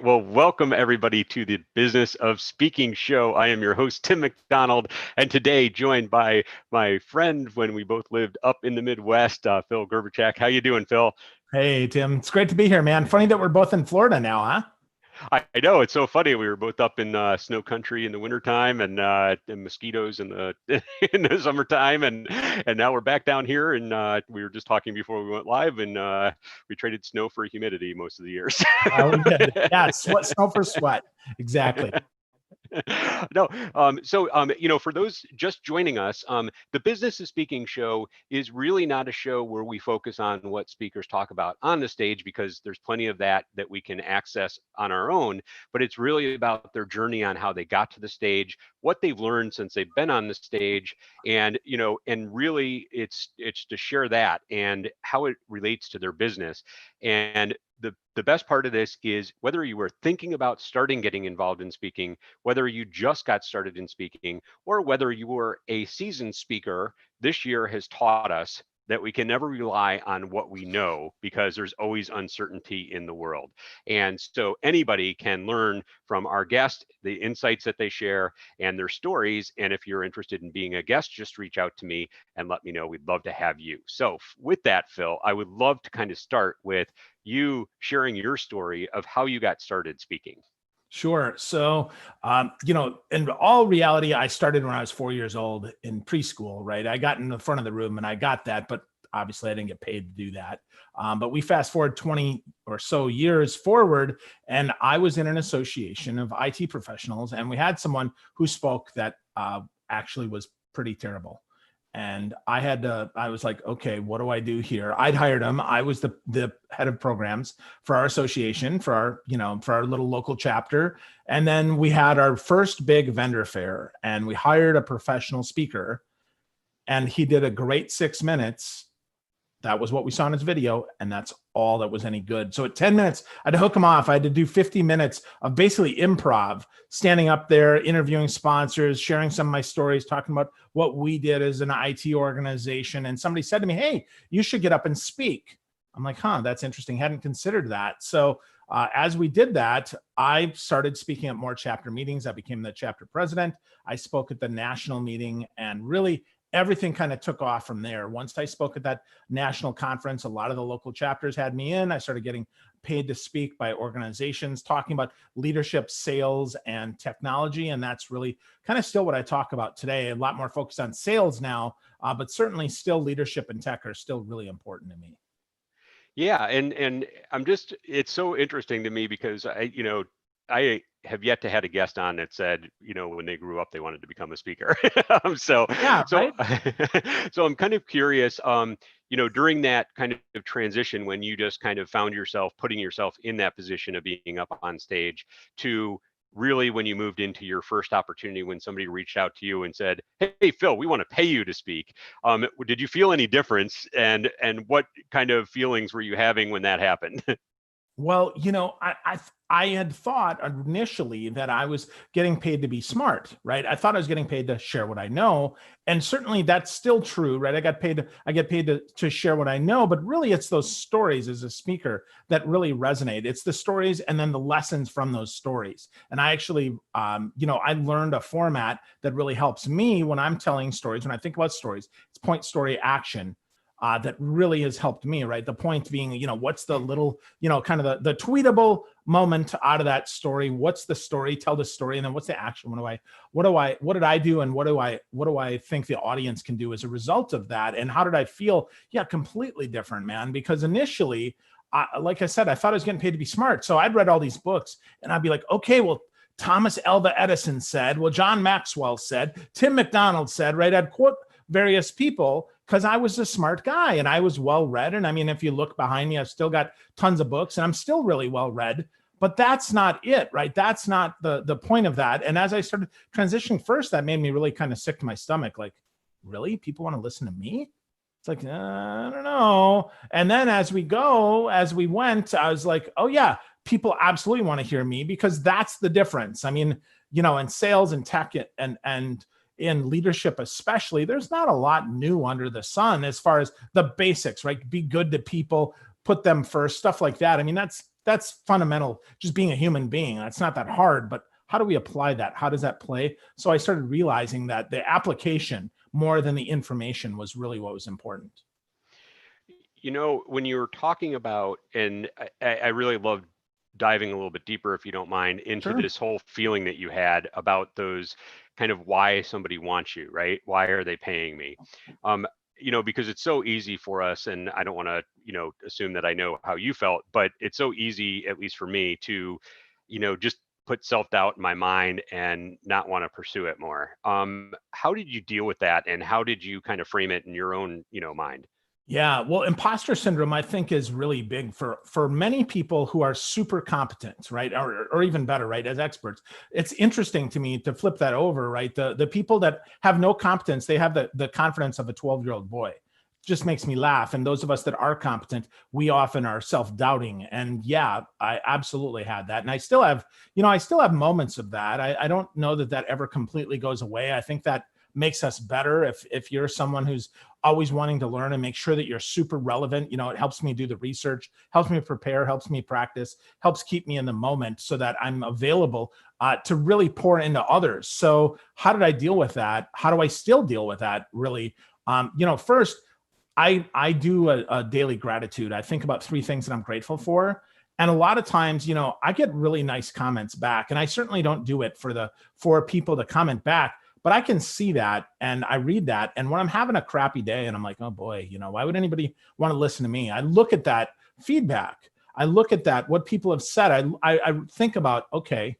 Well, welcome everybody to the Business of Speaking show. I am your host, Tim McDonald, and today joined by my friend when we both lived up in the Midwest, Phil Gerbyshak. How you doing, Phil? Hey, Tim. It's great to be here, man. Funny that we're both in Florida now, huh? I know it's so funny. We were both up in snow country in the wintertime and mosquitoes in the in the summertime, and now we're back down here. And we were just talking before we went live, and we traded snow for humidity most of the years. We did. Yeah, snow for sweat. Exactly. No, for those just joining us, the Business of Speaking show is really not a show where we focus on what speakers talk about on the stage, because there's plenty of that we can access on our own, but it's really about their journey on how they got to the stage, what they've learned since they've been on the stage, and really it's to share that and how it relates to their business. And the best part of this is whether you were thinking about starting getting involved in speaking, whether you just got started in speaking, or whether you were a seasoned speaker, this year has taught us that we can never rely on what we know, because there's always uncertainty in the world. And so anybody can learn from our guests, the insights that they share and their stories. And if you're interested in being a guest, just reach out to me and let me know. We'd love to have you. So with that, Phil, I would love to kind of start with you sharing your story of how you got started speaking. Sure. So, in all reality, I started when I was 4 years old in preschool, right? I got in the front of the room and I got that, but obviously I didn't get paid to do that. But we fast forward 20 or so years forward, and I was in an association of IT professionals, and we had someone who spoke that actually was pretty terrible. And I was like, okay, what do I do here? I'd hired him. I was the head of programs for our association, for our little local chapter. And then we had our first big vendor fair, and we hired a professional speaker, and he did a great 6 minutes. That was what we saw in his video, and that's all that was any good. So at 10 minutes, I had to hook him off. I had to do 50 minutes of basically improv, standing up there, interviewing sponsors, sharing some of my stories, talking about what we did as an IT organization. And somebody said to me, hey, you should get up and speak. I'm like, that's interesting. Hadn't considered that. So as we did that, I started speaking at more chapter meetings. I became the chapter president. I spoke at the national meeting, and really everything kind of took off from there. Once I spoke at that national conference, a lot of the local chapters had me in. I started getting paid to speak by organizations talking about leadership, sales, and technology. And that's really kind of still what I talk about today. A lot more focused on sales now, but certainly still leadership and tech are still really important to me. Yeah, and it's so interesting to me because I have yet to had a guest on that said, when they grew up, they wanted to become a speaker. So, Yeah, so, right. so I'm kind of curious, during that kind of transition, when you just kind of found yourself putting yourself in that position of being up on stage, to really when you moved into your first opportunity, when somebody reached out to you and said, hey, Phil, we want to pay you to speak. Did you feel any difference? And what kind of feelings were you having when that happened? Well, I had thought initially that I was getting paid to be smart, right? I thought I was getting paid to share what I know, and certainly that's still true, right? I get paid to share what I know, but really it's those stories as a speaker that really resonate. It's the stories and then the lessons from those stories. And I actually, I learned a format that really helps me when I'm telling stories. When I think about stories, it's point, story, action. That really has helped me, right? The point being, what's the little, kind of the tweetable moment out of that story? What's the story? Tell the story, and then what's the action? What did I do, and what do I think the audience can do as a result of that? And how did I feel? Yeah, completely different, man. Because initially, like I said, I thought I was getting paid to be smart, so I'd read all these books, and I'd be like, okay, well, Thomas Alva Edison said, well, John Maxwell said, Tim McDonald said, right? I'd quote various people because I was a smart guy and I was well read. And I mean, if you look behind me, I've still got tons of books and I'm still really well read, but that's not it, right? That's not the point of that. And as I started transitioning first, that made me really kind of sick to my stomach. Like, really? People want to listen to me? It's like, I don't know. And then as we went, I was like, oh yeah, people absolutely want to hear me, because that's the difference. I mean, in sales and tech and in leadership especially, there's not a lot new under the sun as far as the basics, right? Be good to people, put them first, stuff like that. I mean, that's that's fundamental, just being a human being. That's not that hard, but how do we apply that? How does that play? So I started realizing that the application more than the information was really what was important. When you were talking about, and I really loved diving a little bit deeper, if you don't mind, into Sure. this whole feeling that you had about those kind of why somebody wants you, right? Why are they paying me? Um, because it's so easy for us, and I don't want to, assume that I know how you felt, but it's so easy, at least for me, to, just put self-doubt in my mind and not want to pursue it more. How did you deal with that, and how did you kind of frame it in your own, mind? Yeah, well, imposter syndrome, I think, is really big for many people who are super competent, right, or even better, right, as experts. It's interesting to me to flip that over, right? The people that have no competence, they have the confidence of a 12-year-old boy. Just makes me laugh. And those of us that are competent, we often are self-doubting. And yeah, I absolutely had that, and I still have moments of that. I don't know that that ever completely goes away. I think that makes us better if you're someone who's always wanting to learn and make sure that you're super relevant. It helps me do the research, helps me prepare, helps me practice, helps keep me in the moment so that I'm available to really pour into others. So how did I deal with that? How do I still deal with that? Really, first, I do a daily gratitude. I think about 3 things that I'm grateful for. And a lot of times, I get really nice comments back, and I certainly don't do it for people to comment back. But I can see that, and I read that. And when I'm having a crappy day and I'm like, oh boy, why would anybody want to listen to me? I look at that feedback. I look at that, what people have said. I think about, okay,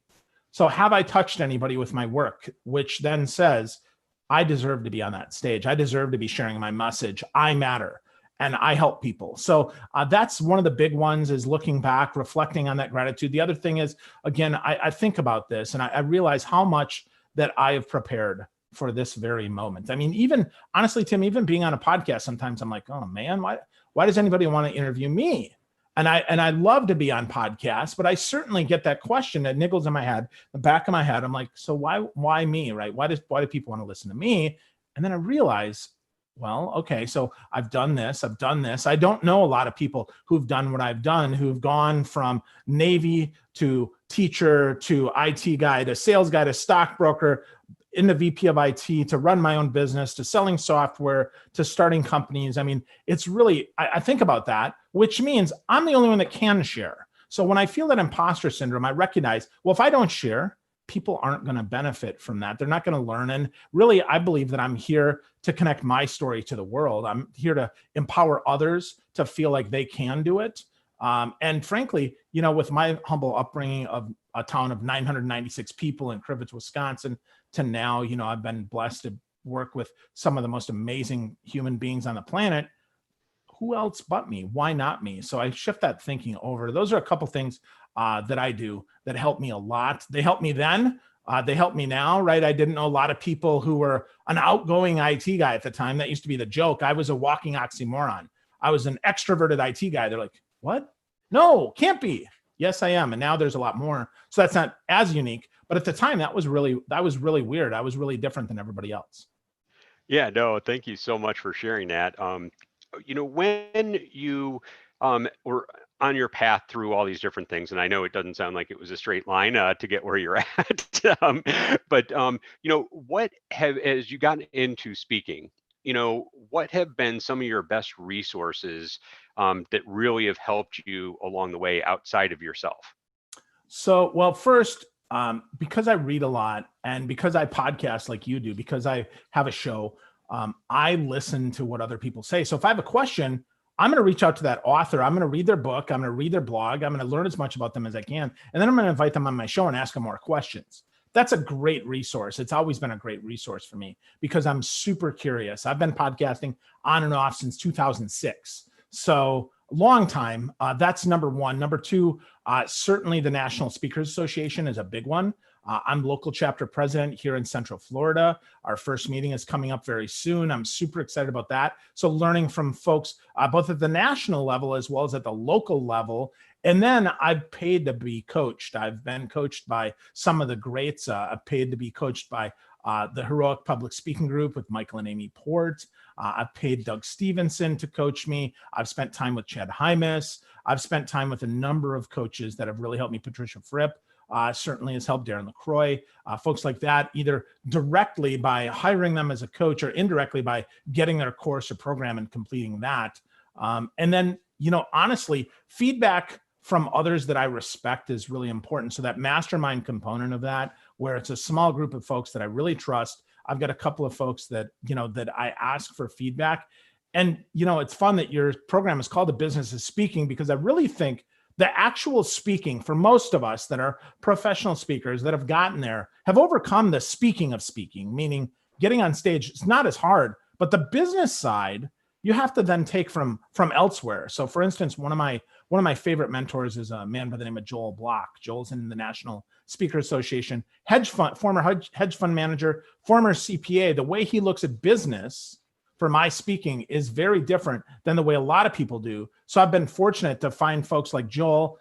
so have I touched anybody with my work? Which then says, I deserve to be on that stage. I deserve to be sharing my message. I matter and I help people. So that's one of the big ones, is looking back, reflecting on that gratitude. The other thing is, again, I think about this and I realize how much that I have prepared for this very moment. I mean, even honestly, Tim, even being on a podcast, sometimes I'm like, oh man, why does anybody want to interview me? And I love to be on podcasts, but I certainly get that question that niggles in my head, the back of my head. I'm like, so why me, right? Why do people want to listen to me? And then I realize, well, okay, so I've done this. I don't know a lot of people who've done what I've done, who've gone from Navy to teacher to IT guy to sales guy to stockbroker, in the VP of IT, to run my own business, to selling software, to starting companies. I mean, it's really, I think about that, which means I'm the only one that can share. So when I feel that imposter syndrome, I recognize, well, if I don't share, people aren't going to benefit from that. They're not going to learn. And really, I believe that I'm here to connect my story to the world. I'm here to empower others to feel like they can do it. And frankly, with my humble upbringing of a town of 996 people in Crivitz, Wisconsin, to now, I've been blessed to work with some of the most amazing human beings on the planet. Who else but me? Why not me? So I shift that thinking over. Those are a couple things that I do that help me a lot. They helped me then. They help me now, right? I didn't know a lot of people who were an outgoing IT guy at the time. That used to be the joke. I was a walking oxymoron. I was an extroverted IT guy. They're like, what? No, can't be. Yes, I am. And now there's a lot more. So that's not as unique. But at the time, that was really weird. I was really different than everybody else. Yeah, no, thank you so much for sharing that. When you were on your path through all these different things, and I know it doesn't sound like it was a straight line to get where you're at, but as you got into speaking, what have been some of your best resources that really have helped you along the way outside of yourself? So, well, first, because I read a lot and because I podcast like you do, because I have a show, I listen to what other people say. So if I have a question, I'm going to reach out to that author. I'm going to read their book. I'm going to read their blog. I'm going to learn as much about them as I can. And then I'm going to invite them on my show and ask them more questions. That's a great resource. It's always been a great resource for me because I'm super curious. I've been podcasting on and off since 2006. So long time. That's number one. Number two, certainly the National Speakers Association is a big one. I'm local chapter president here in Central Florida. Our first meeting is coming up very soon. I'm super excited about that. So learning from folks, both at the national level as well as at the local level. And then I've paid to be coached. I've been coached by some of the greats. I've paid to be coached by the Heroic Public Speaking Group with Michael and Amy Port. I've paid Doug Stevenson to coach me. I've spent time with Chad Hymas. I've spent time with a number of coaches that have really helped me. Patricia Fripp certainly has helped, Darren LaCroix, folks like that, either directly by hiring them as a coach or indirectly by getting their course or program and completing that. And then, honestly, feedback from others that I respect is really important. So that mastermind component of that, where it's a small group of folks that I really trust. I've got a couple of folks that, that I ask for feedback. And, it's fun that your program is called The Business of Speaking, because I really think the actual speaking for most of us that are professional speakers that have gotten there have overcome the speaking of speaking, meaning getting on stage. It's not as hard, but the business side, you have to then take from elsewhere. So for instance, one of my favorite mentors is a man by the name of Joel Block. Joel's in the National Speaker Association, former hedge fund manager, former CPA. The way he looks at business for my speaking is very different than the way a lot of people do. So I've been fortunate to find folks like Joel.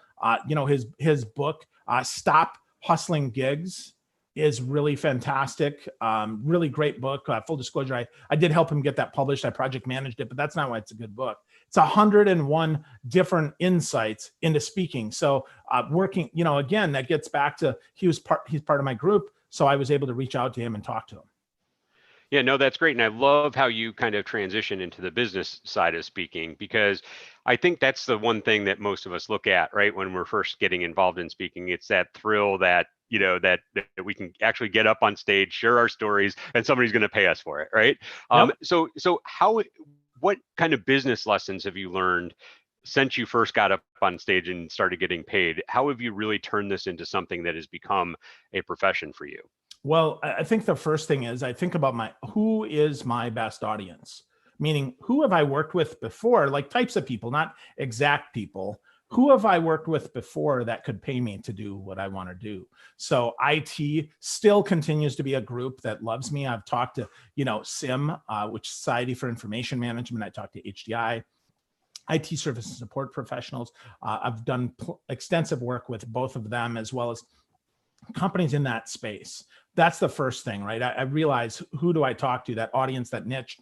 His book, Stop Hustling Gigs, is really fantastic. Really great book. Full disclosure, I did help him get that published. I project managed it, but that's not why it's a good book. It's 101 different insights into speaking. So working, again, that gets back to he's part of my group. So I was able to reach out to him and talk to him. Yeah, no, that's great. And I love how you kind of transition into the business side of speaking, because I think that's the one thing that most of us look at, right? When we're first getting involved in speaking, it's that thrill that, that we can actually get up on stage, share our stories, and somebody's going to pay us for it, right? Yep. So what kind of business lessons have you learned since you first got up on stage and started getting paid? How have you really turned this into something that has become a profession for you? Well, I think the first thing is I think about who is my best audience, meaning who have I worked with before, like types of people, not exact people. Who have I worked with before that could pay me to do what I want to do? So IT still continues to be a group that loves me. I've talked to, SIM, which Society for Information Management. I talked to HDI, IT service and support professionals. I've done extensive work with both of them, as well as companies in that space. That's the first thing, right? I realize, who do I talk to? That audience, that niche,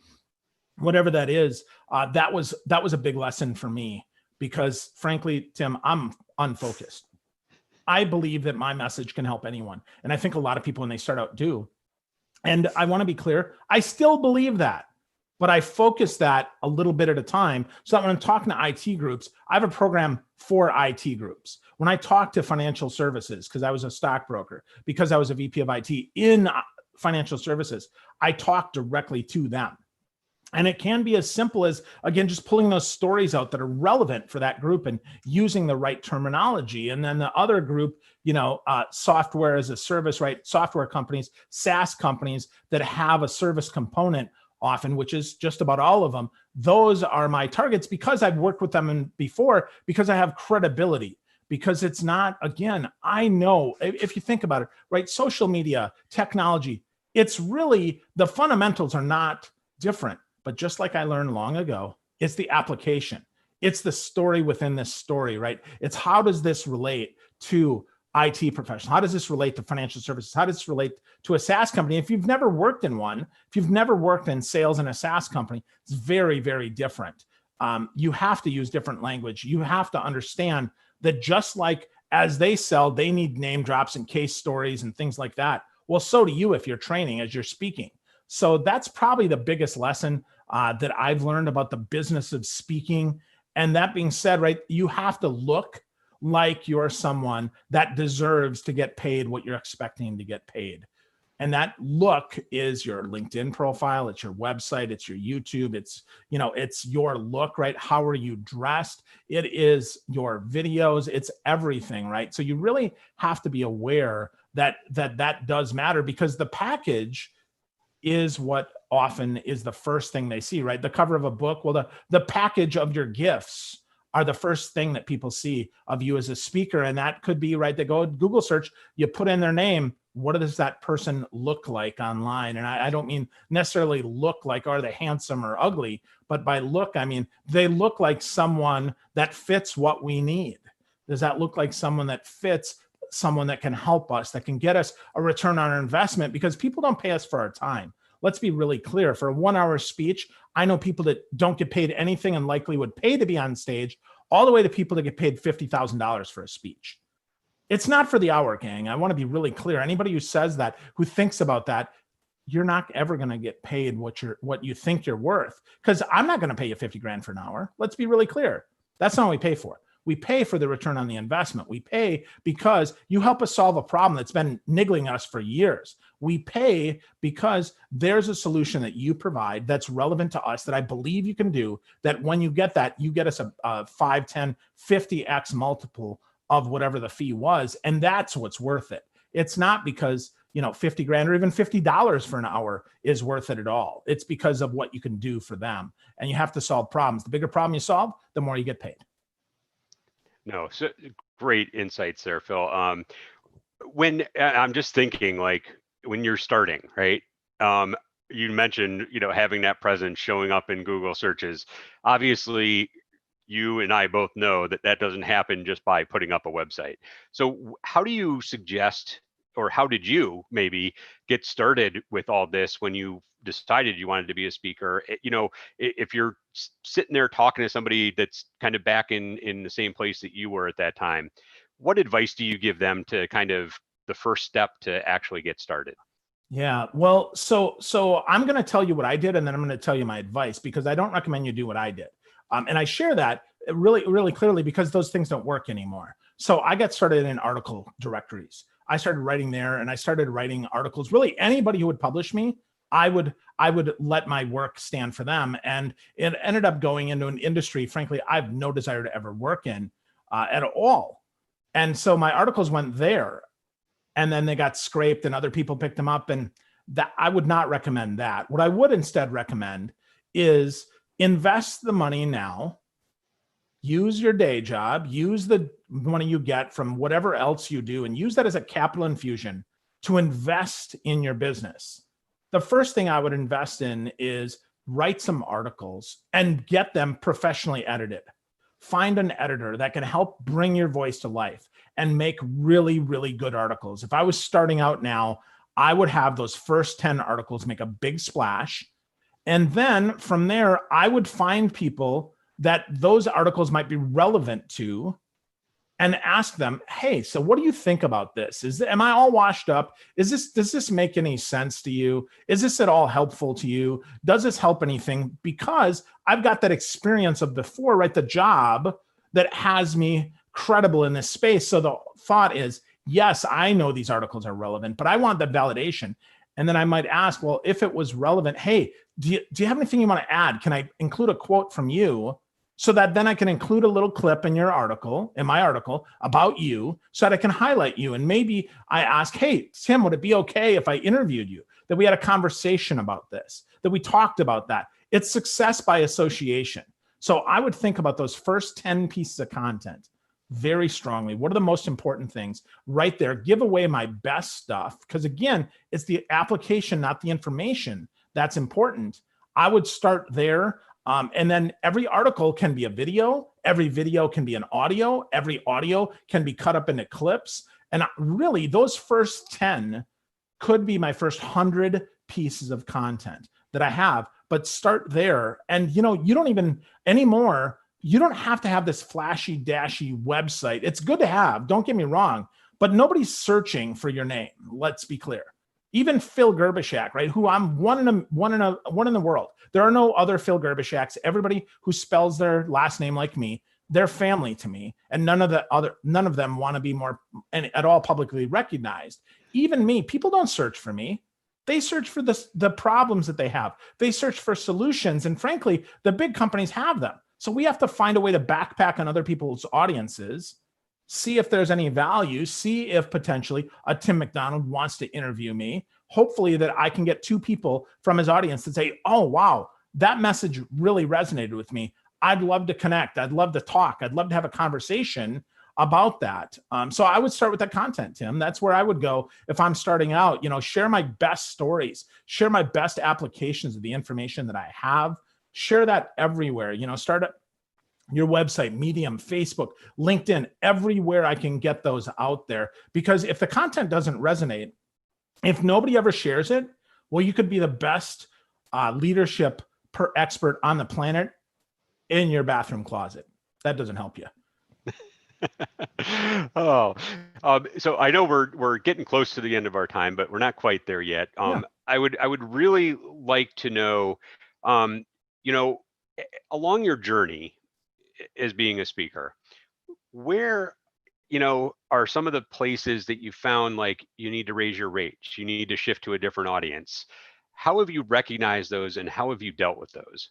whatever that is. That was a big lesson for me, because frankly, Tim, I'm unfocused. I believe that my message can help anyone. And I think a lot of people when they start out do. And I want to be clear, I still believe that, but I focus that a little bit at a time. So that when I'm talking to IT groups, I have a program for IT groups. When I talk to financial services, because I was a stockbroker, because I was a VP of IT in financial services, I talk directly to them. And it can be as simple as, again, just pulling those stories out that are relevant for that group and using the right terminology. And then the other group, software as a service, right? Software companies, SaaS companies that have a service component often, which is just about all of them. Those are my targets because I've worked with them before, because I have credibility. Because it's not, again, I know, if you think about it, right? Social media, technology, it's really, the fundamentals are not different. But just like I learned long ago, it's the application. It's the story within this story, right? It's how does this relate to IT professionals? How does this relate to financial services? How does this relate to a SaaS company? If you've never worked in one, if you've never worked in sales in a SaaS company, it's very, very different. You have to use different language. You have to understand that just like as they sell, they need name drops and case stories and things like that. Well, so do you if you're training, as you're speaking. So that's probably the biggest lesson that I've learned about the business of speaking. And that being said, right, you have to look like you're someone that deserves to get paid what you're expecting to get paid. And that look is your LinkedIn profile, it's your website, it's your YouTube, it's your look, right? How are you dressed? It is your videos, it's everything, right? So you really have to be aware that does matter, because the package is what often is the first thing they see, right? The cover of a book, well, the package of your gifts are the first thing that people see of you as a speaker. And that could be, right, they go Google search, you put in their name, what does that person look like online? And I don't mean necessarily look like, are they handsome or ugly, but by look, I mean, they look like someone that fits what we need. Does that look like someone that fits someone that can help us, that can get us a return on our investment, because people don't pay us for our time. Let's be really clear. For a 1-hour speech, I know people that don't get paid anything and likely would pay to be on stage, all the way to people that get paid $50,000 for a speech. It's not for the hour, gang. I want to be really clear. Anybody who says that, who thinks about that, you're not ever going to get paid what you think you're worth, because I'm not going to pay you 50 grand for an hour. Let's be really clear. That's not what we pay for. We pay for the return on the investment. We pay because you help us solve a problem that's been niggling us for years. We pay because there's a solution that you provide that's relevant to us, that I believe you can do, that when you get that, you get us a 5, 10, 50x multiple of whatever the fee was. And that's what's worth it. It's not because, 50 grand or even $50 for an hour is worth it at all. It's because of what you can do for them. And you have to solve problems. The bigger problem you solve, the more you get paid. No, so great insights there, Phil. When I'm just thinking, like, when you're starting, right? You mentioned, having that presence, showing up in Google searches. Obviously, you and I both know that doesn't happen just by putting up a website. So how do you suggest, or how did you maybe get started with all this when you decided you wanted to be a speaker? If you're sitting there talking to somebody that's kind of back in the same place that you were at that time, what advice do you give them to kind of the first step to actually get started? Yeah, well, so I'm going to tell you what I did, and then I'm going to tell you my advice, because I don't recommend you do what I did. And I share that really, really clearly because those things don't work anymore. So I got started in article directories. I started writing there, and I started writing articles. Really, anybody who would publish me, I would let my work stand for them. And it ended up going into an industry, frankly, I have no desire to ever work in at all. And so my articles went there, and then they got scraped and other people picked them up. And that, I would not recommend that. What I would instead recommend is invest the money now. Use your day job, use the money you get from whatever else you do, and use that as a capital infusion to invest in your business. The first thing I would invest in is write some articles and get them professionally edited. Find an editor that can help bring your voice to life and make really, really good articles. If I was starting out now, I would have those first 10 articles make a big splash. And then from there, I would find people that those articles might be relevant to and ask them, hey, so what do you think about this? Am I all washed up? Does this make any sense to you? Is this at all helpful to you? Does this help anything? Because I've got that experience of before, right? The job that has me credible in this space. So the thought is, yes, I know these articles are relevant, but I want the validation. And then I might ask, well, if it was relevant, hey, do you have anything you want to add? Can I include a quote from you? So that then I can include a little clip in your article, in my article about you, so that I can highlight you. And maybe I ask, hey, Tim, would it be okay if I interviewed you, that we had a conversation about this, that we talked about that? It's success by association. So I would think about those first 10 pieces of content very strongly. What are the most important things right there? Give away my best stuff. Because again, it's the application, not the information, that's important. I would start there. And then every article can be a video, every video can be an audio, every audio can be cut up into clips. And really, those first 10 could be my first 100 pieces of content that I have, but start there. And you don't even anymore, you don't have to have this flashy, dashy website. It's good to have, don't get me wrong, but nobody's searching for your name. Let's be clear. Even Phil Gerbyshak, right? Who I'm one in the world. There are no other Phil Gerbyshaks. Everybody who spells their last name like me, they're family to me, and none of them want to be more at all publicly recognized. Even me, people don't search for me. They search for the problems that they have. They search for solutions, and frankly, the big companies have them. So we have to find a way to backpack on other people's audiences. See if there's any value, see if potentially a Tim McDonald wants to interview me. Hopefully that I can get 2 people from his audience that say, oh, wow, that message really resonated with me. I'd love to connect. I'd love to talk. I'd love to have a conversation about that. So I would start with that content, Tim. That's where I would go if I'm starting out. Share my best stories, share my best applications of the information that I have, share that everywhere. your website, Medium, Facebook, LinkedIn, everywhere I can get those out there. Because if the content doesn't resonate, if nobody ever shares it, well, you could be the best leadership expert on the planet in your bathroom closet. That doesn't help you. Oh, so I know we're getting close to the end of our time, but we're not quite there yet. Yeah. I would really like to know, you know, along your journey as being a speaker, where, you know, are some of the places that you found like you need to raise your rates, you need to shift to a different audience? How have you recognized those, and how have you dealt with those?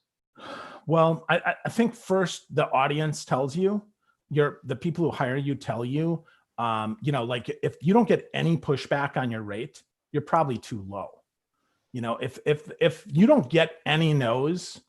Well, I think first the audience tells you, the people who hire you tell you, you know, like if you don't get any pushback on your rate, you're probably too low. You know, if you don't get any no's,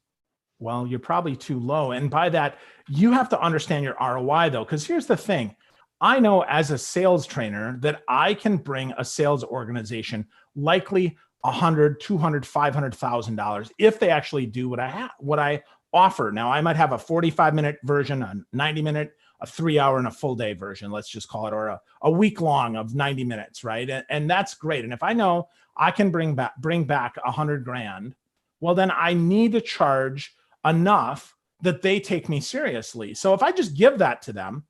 well, you're probably too low. And by that, you have to understand your ROI though, because here's the thing. I know as a sales trainer that I can bring a sales organization likely $100, $200, $500,000 if they actually do what I offer. Now, I might have a 45-minute version, a 90-minute, a 3-hour, and a full day version, let's just call it, or a week long of 90 minutes, right? And that's great. And if I know I can bring back $100,000, well, then I need to charge enough that they take me seriously. So if I just give that to them,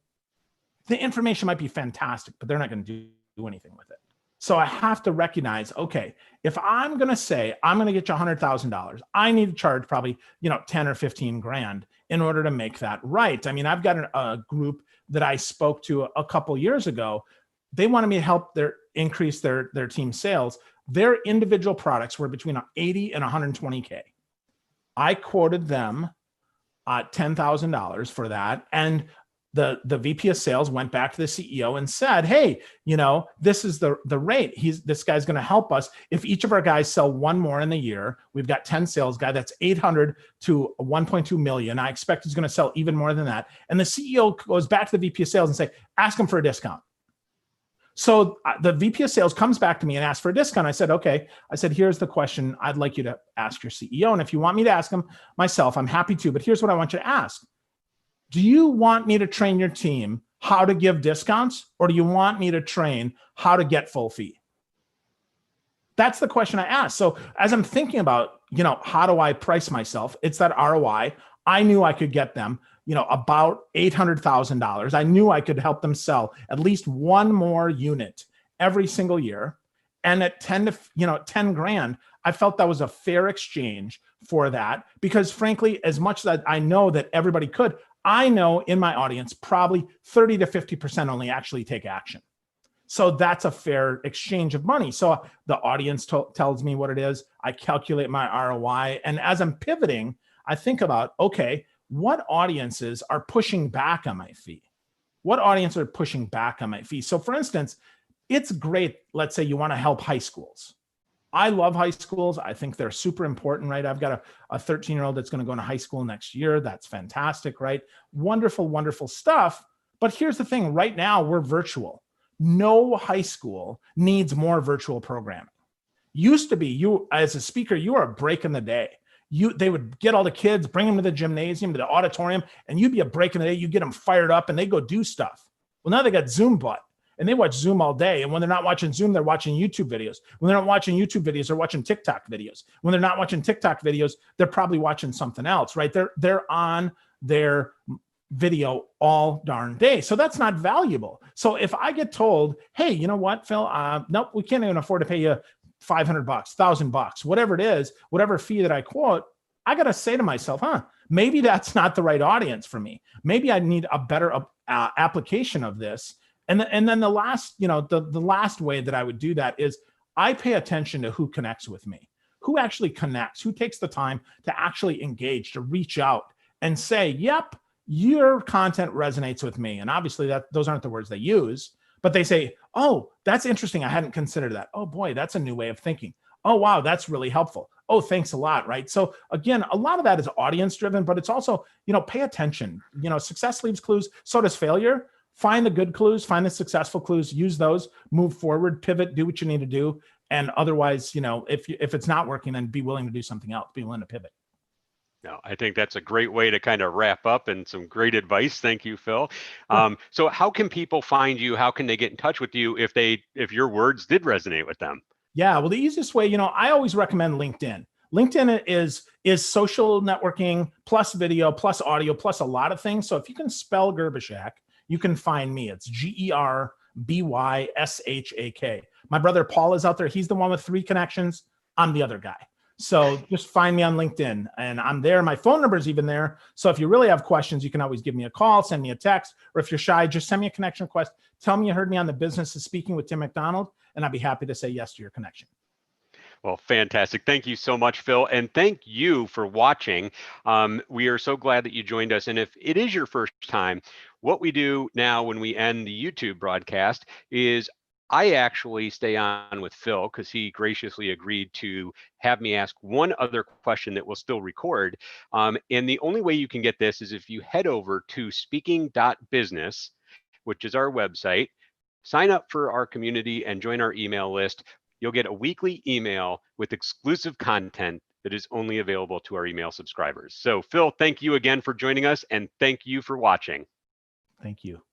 the information might be fantastic, but they're not going to do anything with it. So I have to recognize, okay, if I'm going to say I'm going to get you $100,000, I need to charge probably, you know, 10 or 15 grand in order to make that right. I mean, I've got a group that I spoke to a couple years ago. They wanted me to help increase their team sales. Their individual products were between 80 and 120K. I quoted them $10,000 for that, and the VP of sales went back to the CEO and said, hey, you know, this is the rate. This guy's going to help us. If each of our guys sell one more in the year, we've got 10 sales guy, that's 800 to 1.2 million. I expect he's going to sell even more than that. And the CEO goes back to the VP of sales and say, ask him for a discount. So the VP of sales comes back to me and asks for a discount. I said, okay. I said, here's the question I'd like you to ask your CEO. And if you want me to ask him myself, I'm happy to, but here's what I want you to ask. Do you want me to train your team how to give discounts, or do you want me to train how to get full fee? That's the question I asked. So as I'm thinking about, you know, how do I price myself? It's that ROI. I knew I could get them, you know, about $800,000. I knew I could help them sell at least one more unit every single year. And at 10 grand, I felt that was a fair exchange for that, because frankly, as much as I know that everybody could, I know in my audience, probably 30 to 50% only actually take action. So that's a fair exchange of money. So the audience tells me what it is. I calculate my ROI. And as I'm pivoting, I think about, okay, what audiences are pushing back on my fee? What audiences are pushing back on my fee? So for instance, it's great. Let's say you want to help high schools. I love high schools. I think they're super important, right? I've got a 13-year-old that's going to go into high school next year. That's fantastic, right? Wonderful, wonderful stuff. But here's the thing. Right now, we're virtual. No high school needs more virtual programming. Used to be, you as a speaker, you were a break in the day. They would get all the kids, bring them to the gymnasium, to the auditorium, and you'd be a break in the day. You get them fired up and they go do stuff. Well, now they got Zoom butt. And they watch Zoom all day. And when they're not watching Zoom, they're watching YouTube videos. When they're not watching YouTube videos, they're watching TikTok videos. When they're not watching TikTok videos, they're probably watching something else, right? They're on their video all darn day. So that's not valuable. So if I get told, hey, you know what, Phil, nope, we can't even afford to pay you $500, $1,000, whatever it is, whatever fee that I quote, I got to say to myself, maybe that's not the right audience for me. Maybe I need a better application of this. And then the last, the last way that I would do that is I pay attention to who connects with me, who actually connects, who takes the time to actually engage, to reach out and say, yep, your content resonates with me. And obviously those aren't the words they use, but they say, oh, that's interesting. I hadn't considered that. Oh boy, that's a new way of thinking. Oh, wow, that's really helpful. Oh, thanks a lot, right? So again, a lot of that is audience driven, but it's also, pay attention. Success leaves clues, so does failure. Find the good clues, find the successful clues, use those, move forward, pivot, do what you need to do. And otherwise, if it's not working, then be willing to do something else, be willing to pivot. No, I think that's a great way to kind of wrap up and some great advice. Thank you, Phil. Sure. So how can people find you? How can they get in touch with you if your words did resonate with them? Yeah, well, the easiest way, I always recommend LinkedIn. LinkedIn is social networking plus video plus audio plus a lot of things. So if you can spell Gerbyshak, you can find me. It's Gerbyshak. My brother Paul is out there. He's the one with 3 connections. I'm the other guy. So just find me on LinkedIn, and I'm there. My phone number is even there. So if you really have questions, you can always give me a call, send me a text, or if you're shy, just send me a connection request. Tell me you heard me on the Business of Speaking with Tim McDonald, and I'd be happy to say yes to your connection. Well, fantastic. Thank you so much, Phil. And thank you for watching. We are so glad that you joined us. And if it is your first time, what we do now when we end the YouTube broadcast is I actually stay on with Phil because he graciously agreed to have me ask one other question that we'll still record. And the only way you can get this is if you head over to speaking.business, which is our website, sign up for our community and join our email list. You'll get a weekly email with exclusive content that is only available to our email subscribers. So Phil, thank you again for joining us, and thank you for watching. Thank you.